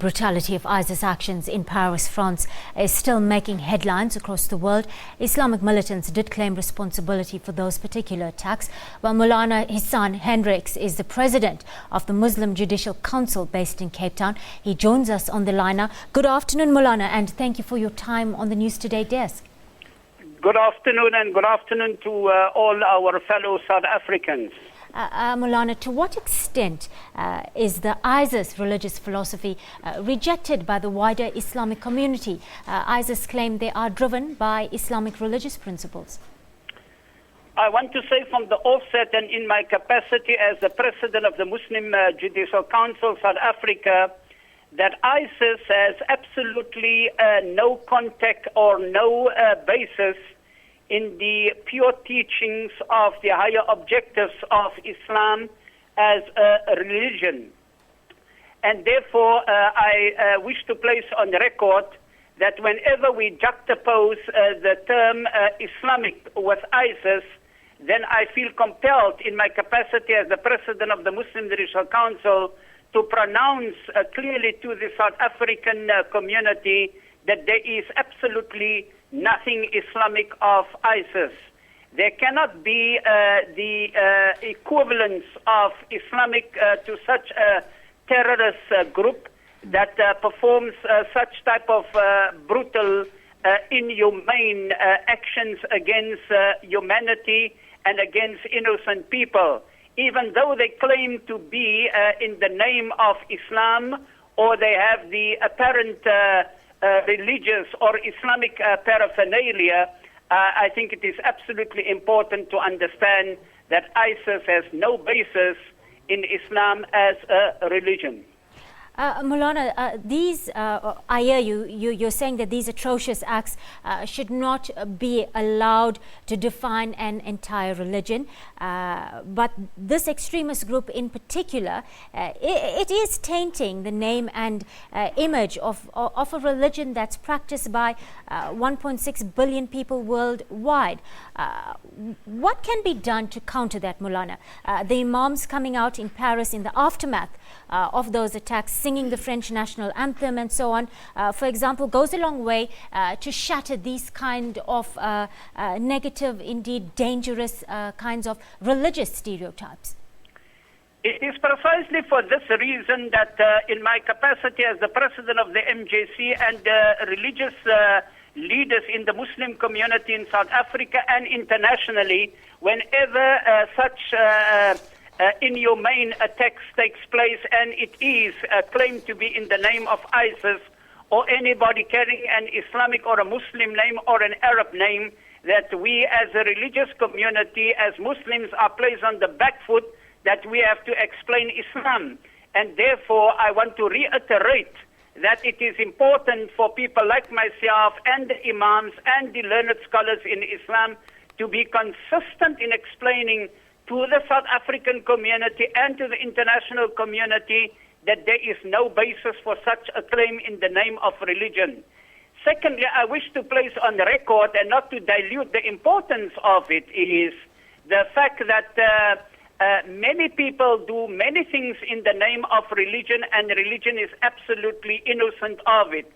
Brutality of ISIS actions in Paris, France is still making headlines across the world. Islamic militants did claim responsibility for those particular attacks, while Moulana Ihsaan Hendricks is the president of the Muslim Judicial Council based in Cape Town. He joins us on the line now. Good afternoon, Moulana, and thank you for your time on the News Today desk. Good afternoon, and good afternoon to all our fellow South Africans. Moulana, to what extent is the ISIS religious philosophy rejected by the wider Islamic community? ISIS claim they are driven by Islamic religious principles. I want to say from the offset, and in my capacity as the president of the Muslim Judicial Council South Africa, that ISIS has absolutely no contact or no basis in the pure teachings of the higher objectives of Islam as a religion. And therefore, I wish to place on record that whenever we juxtapose the term Islamic with ISIS, then I feel compelled in my capacity as the president of the Muslim Judicial Council to pronounce clearly to the South African community that there is absolutely nothing Islamic of ISIS. There cannot be the equivalence of Islamic to such a terrorist group that performs such type of brutal, inhumane actions against humanity and against innocent people. Even though they claim to be in the name of Islam, or they have the apparent religious or Islamic paraphernalia, I think it is absolutely important to understand that ISIS has no basis in Islam as a religion. Moulana, I hear you're saying that these atrocious acts should not be allowed to define an entire religion. But this extremist group in particular, it is tainting the name and image of a religion that's practiced by 1.6 billion people worldwide. What can be done to counter that, Moulana? The imams coming out in Paris in the aftermath of those attacks, singing the French national anthem and so on, for example, goes a long way to shatter these kind of negative, indeed dangerous kinds of religious stereotypes. It is precisely for this reason that in my capacity as the president of the MJC and religious leaders in the Muslim community in South Africa and internationally, whenever such inhumane attacks takes place, and it is claimed to be in the name of ISIS or anybody carrying an Islamic or a Muslim name or an Arab name, that we as a religious community, as Muslims, are placed on the back foot, that we have to explain Islam. And therefore, I want to reiterate that it is important for people like myself and the imams and the learned scholars in Islam to be consistent in explaining to the South African community and to the international community that there is no basis for such a claim in the name of religion. Secondly, I wish to place on record, and not to dilute the importance of it, is the fact that many people do many things in the name of religion, and religion is absolutely innocent of it.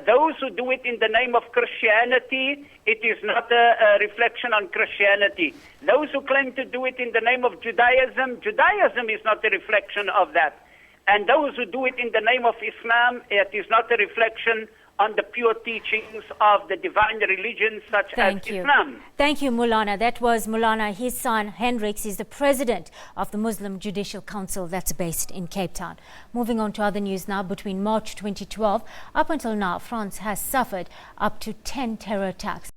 Those who do it in the name of Christianity, it is not a reflection on Christianity. Those who claim to do it in the name of Judaism, Judaism is not a reflection of that. And those who do it in the name of Islam, it is not a reflection on the pure teachings of the divine religions such as Islam. Thank you, Moulana. That was Moulana Ihsaan Hendricks. He's the president of the Muslim Judicial Council that's based in Cape Town. Moving on to other news now. Between March 2012 up until now, France has suffered up to 10 terror attacks.